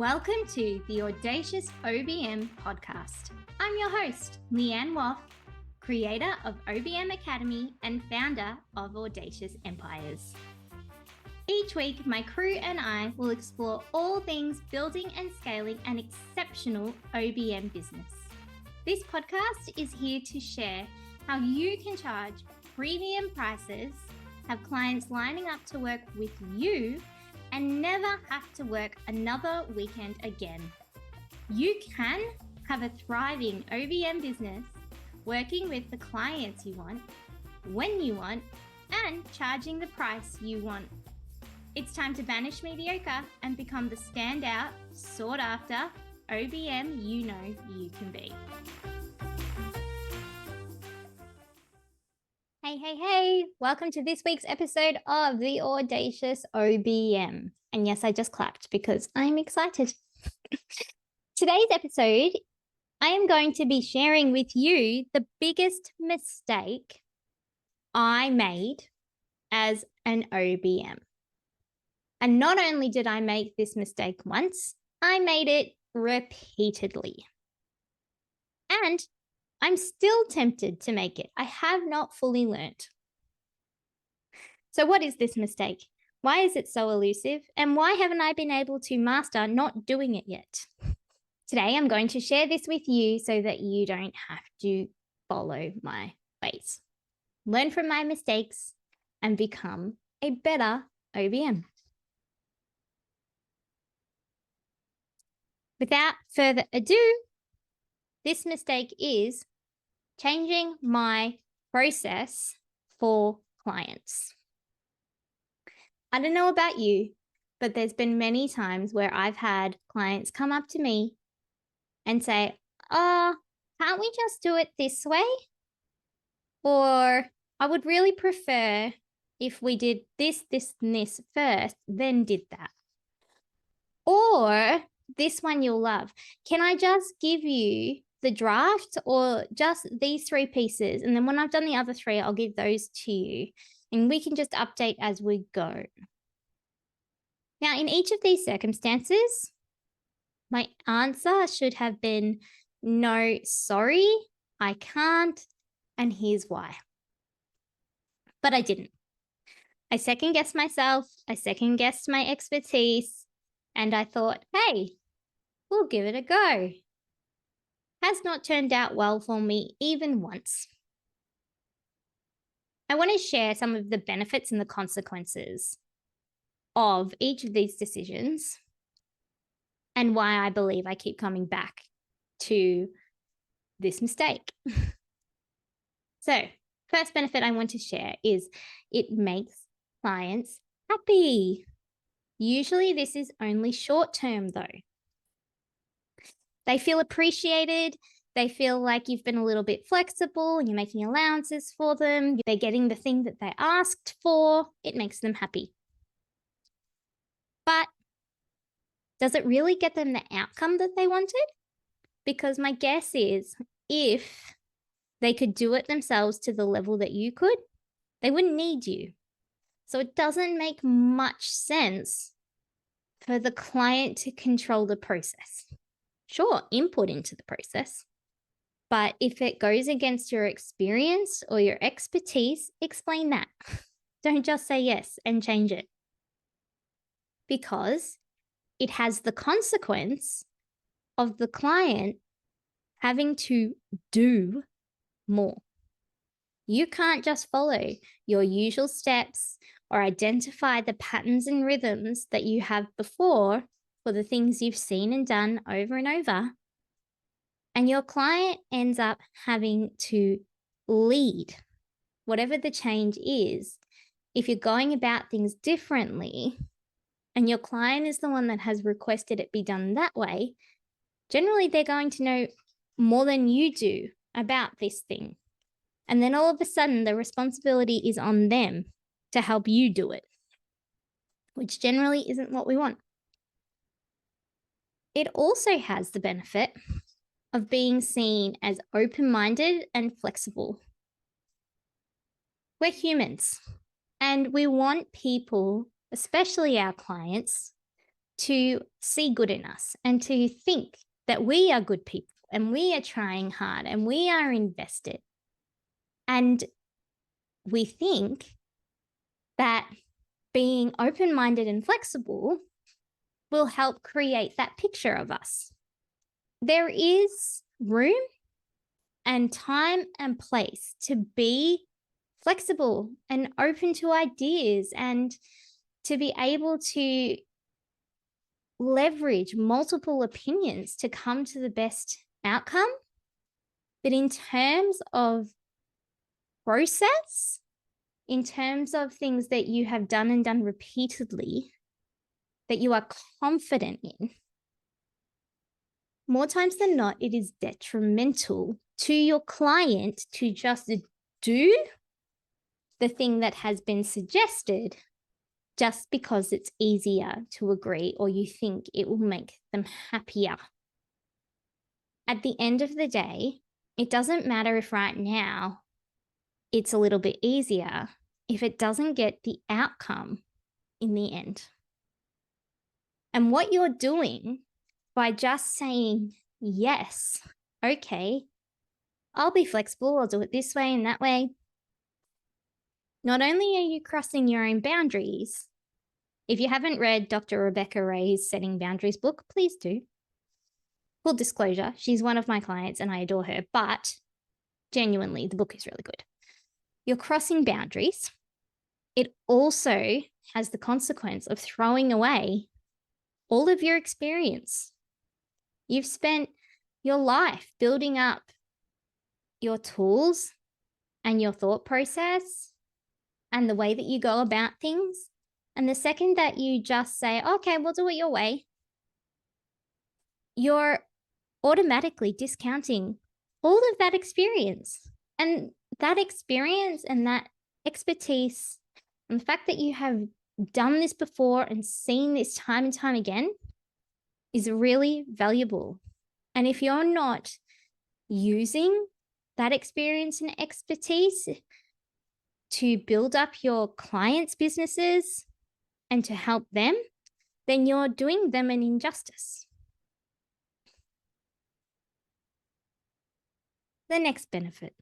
Welcome to the Audacious OBM podcast. I'm your host, Leanne Woff, creator of OBM Academy and founder of Audacious Empires. Each week, my crew and I will explore all things building and scaling an exceptional OBM business. This podcast is here to share how you can charge premium prices, have clients lining up to work with you, and never have to work another weekend again. You can have a thriving OBM business, working with the clients you want, when you want, and charging the price you want. It's time to banish mediocre and become the standout, sought after OBM you know you can be. Hey, welcome to this week's episode of the Audacious OBM. And yes, I just clapped because I'm excited. Today's episode, I am going to be sharing with you the biggest mistake I made as an OBM. And not only did I make this mistake once, I made it repeatedly. And I'm still tempted to make it. I have not fully learnt. So what is this mistake? Why is it so elusive? And why haven't I been able to master not doing it yet? Today, I'm going to share this with you so that you don't have to follow my ways. Learn from my mistakes and become a better OBM. Without further ado, this mistake is changing my process for clients. I don't know about you, but there's been many times where I've had clients come up to me and say, can't we just do it this way? Or I would really prefer if we did this, and this first, then did that. Or this one you'll love. Can I just give you the draft or just these three pieces? And then when I've done the other three, I'll give those to you and we can just update as we go. Now, in each of these circumstances, my answer should have been, no, sorry, I can't, and here's why. But I didn't. I second-guessed myself, I second-guessed my expertise, and I thought, hey, we'll give it a go. Has not turned out well for me even once. I want to share some of the benefits and the consequences of each of these decisions and why I believe I keep coming back to this mistake. So, first benefit I want to share is it makes clients happy. Usually this is only short term though. They feel appreciated. They feel like you've been a little bit flexible and you're making allowances for them. They're getting the thing that they asked for. It makes them happy. But does it really get them the outcome that they wanted? Because my guess is if they could do it themselves to the level that you could, they wouldn't need you. So it doesn't make much sense for the client to control the process. Sure, input into the process. But if it goes against your experience or your expertise, explain that. Don't just say yes and change it. Because it has the consequence of the client having to do more. You can't just follow your usual steps or identify the patterns and rhythms that you have before for the things you've seen and done over and over. And your client ends up having to lead whatever the change is. If you're going about things differently and your client is the one that has requested it be done that way, generally they're going to know more than you do about this thing. And then all of a sudden the responsibility is on them to help you do it, which generally isn't what we want. It also has the benefit of being seen as open-minded and flexible. We're humans and we want people, especially our clients, to see good in us and to think that we are good people and we are trying hard and we are invested. And we think that being open-minded and flexible will help create that picture of us. There is room and time and place to be flexible and open to ideas and to be able to leverage multiple opinions to come to the best outcome. But in terms of process, in terms of things that you have done and done repeatedly, that you are confident in, more times than not, it is detrimental to your client to just do the thing that has been suggested just because it's easier to agree or you think it will make them happier. At the end of the day, it doesn't matter if right now it's a little bit easier if it doesn't get the outcome in the end. And what you're doing by just saying, yes, okay, I'll be flexible, I'll do it this way and that way. Not only are you crossing your own boundaries, if you haven't read Dr. Rebecca Ray's Setting Boundaries book, please do. Full disclosure, she's one of my clients and I adore her, but genuinely, the book is really good. You're crossing boundaries. It also has the consequence of throwing away all of your experience. You've spent your life building up your tools and your thought process and the way that you go about things. And the second that you just say, okay, we'll do it your way, you're automatically discounting all of that experience. And that experience and that expertise and the fact that you have done this before and seen this time and time again is really valuable. And if you're not using that experience and expertise to build up your clients' businesses and to help them, then you're doing them an injustice. The next benefit.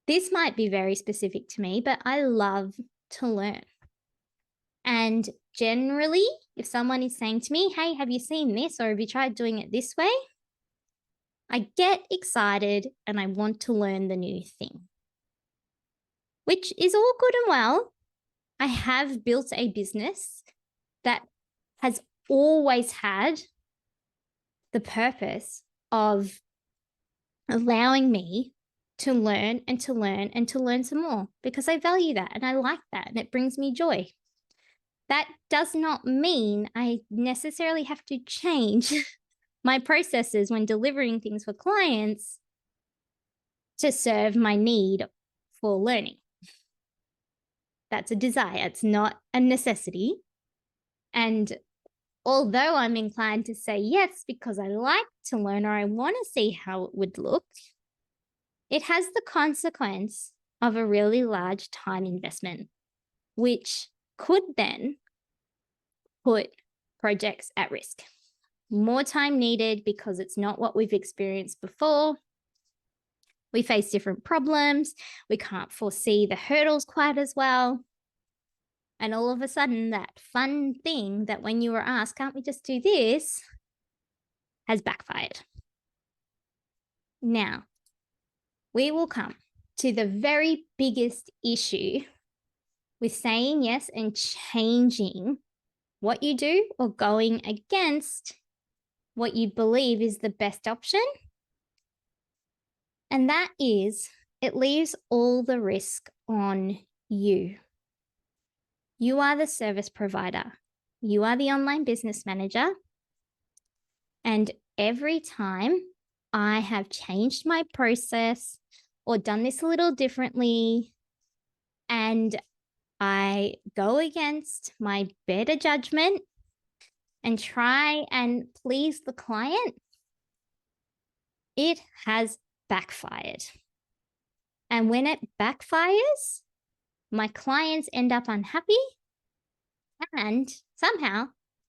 This might be very specific to me, but I love to learn. And generally, if someone is saying to me, hey, have you seen this or have you tried doing it this way? I get excited and I want to learn the new thing, which is all good and well. I have built a business that has always had the purpose of allowing me to learn and to learn and to learn some more because I value that and I like that and it brings me joy. That does not mean I necessarily have to change my processes when delivering things for clients to serve my need for learning. That's a desire. It's not a necessity. And although I'm inclined to say yes because I like to learn or I want to see how it would look, it has the consequence of a really large time investment, which could then put projects at risk. More time needed because it's not what we've experienced before. We face different problems. We can't foresee the hurdles quite as well. And all of a sudden, that fun thing that when you were asked, can't we just do this, has backfired. Now, we will come to the very biggest issue with saying yes and changing what you do or going against what you believe is the best option. And that is, it leaves all the risk on you. You are the service provider. You are the online business manager. And every time I have changed my process or done this a little differently, and I go against my better judgment and try and please the client, it has backfired. And when it backfires, my clients end up unhappy and somehow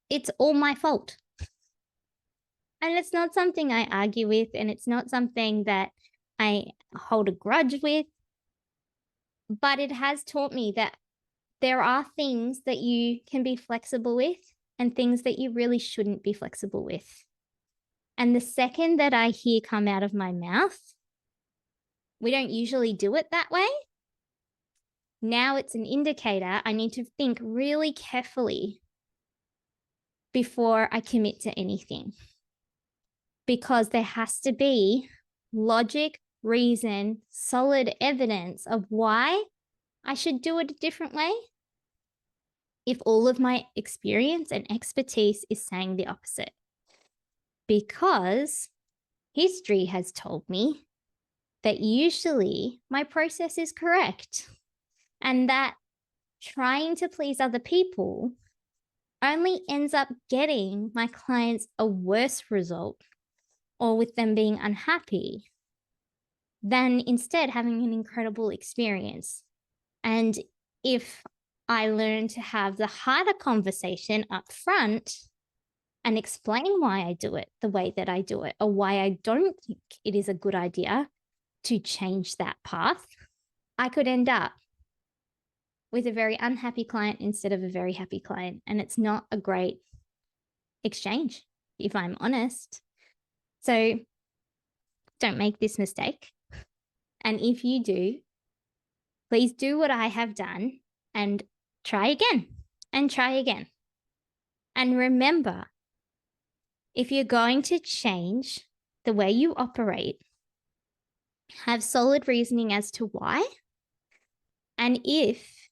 it's all my fault. And it's not something I argue with, and it's not something that I hold a grudge with. But it has taught me that there are things that you can be flexible with and things that you really shouldn't be flexible with. And the second that I hear come out of my mouth, we don't usually do it that way. Now it's an indicator. I need to think really carefully before I commit to anything, because there has to be logic, reason, solid evidence of why I should do it a different way if all of my experience and expertise is saying the opposite. Because history has told me that usually my process is correct, and that trying to please other people only ends up getting my clients a worse result, or with them being unhappy, than instead having an incredible experience. And if I learn to have the harder conversation up front and explain why I do it the way that I do it, or why I don't think it is a good idea to change that path, I could end up with a very unhappy client instead of a very happy client. And it's not a great exchange, if I'm honest. So don't make this mistake. And if you do, please do what I have done and try again and try again. And remember, if you're going to change the way you operate, have solid reasoning as to why. And if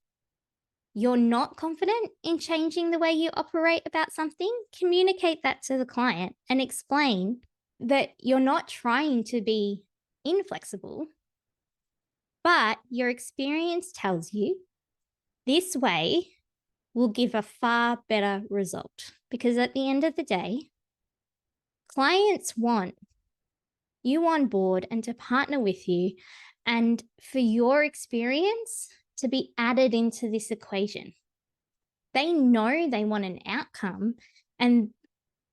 you're not confident in changing the way you operate about something, communicate that to the client and explain that you're not trying to be inflexible, but your experience tells you this way will give a far better result. Because at the end of the day, clients want you on board and to partner with you, and for your experience to be added into this equation. They know they want an outcome, and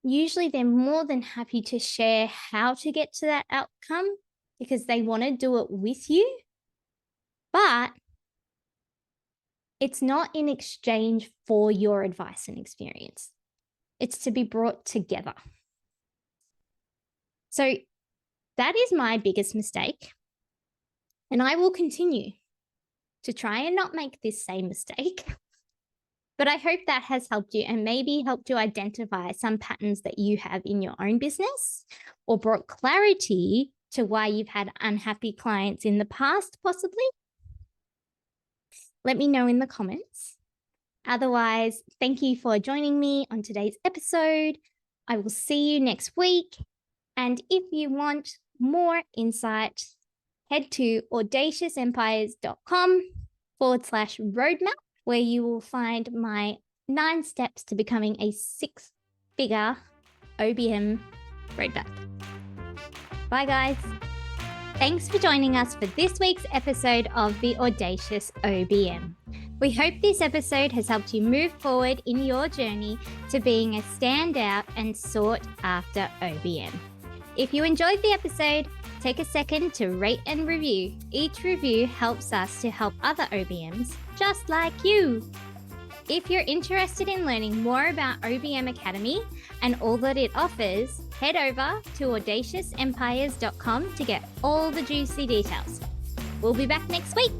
usually they're more than happy to share how to get to that outcome because they want to do it with you. But it's not in exchange for your advice and experience. It's to be brought together. So that is my biggest mistake. And I will continue to try and not make this same mistake. But I hope that has helped you and maybe helped you identify some patterns that you have in your own business, or brought clarity to why you've had unhappy clients in the past, possibly. Let me know in the comments. Otherwise, thank you for joining me on today's episode. I will see you next week. And if you want more insight, head to audaciousempires.com/roadmap, where you will find my 9 steps to becoming a 6-figure OBM roadmap. Bye, guys. Thanks for joining us for this week's episode of The Audacious OBM. We hope this episode has helped you move forward in your journey to being a standout and sought after OBM. If you enjoyed the episode, take a second to rate and review. Each review helps us to help other OBMs just like you. If you're interested in learning more about OBM Academy and all that it offers, head over to audaciousempires.com to get all the juicy details. We'll be back next week.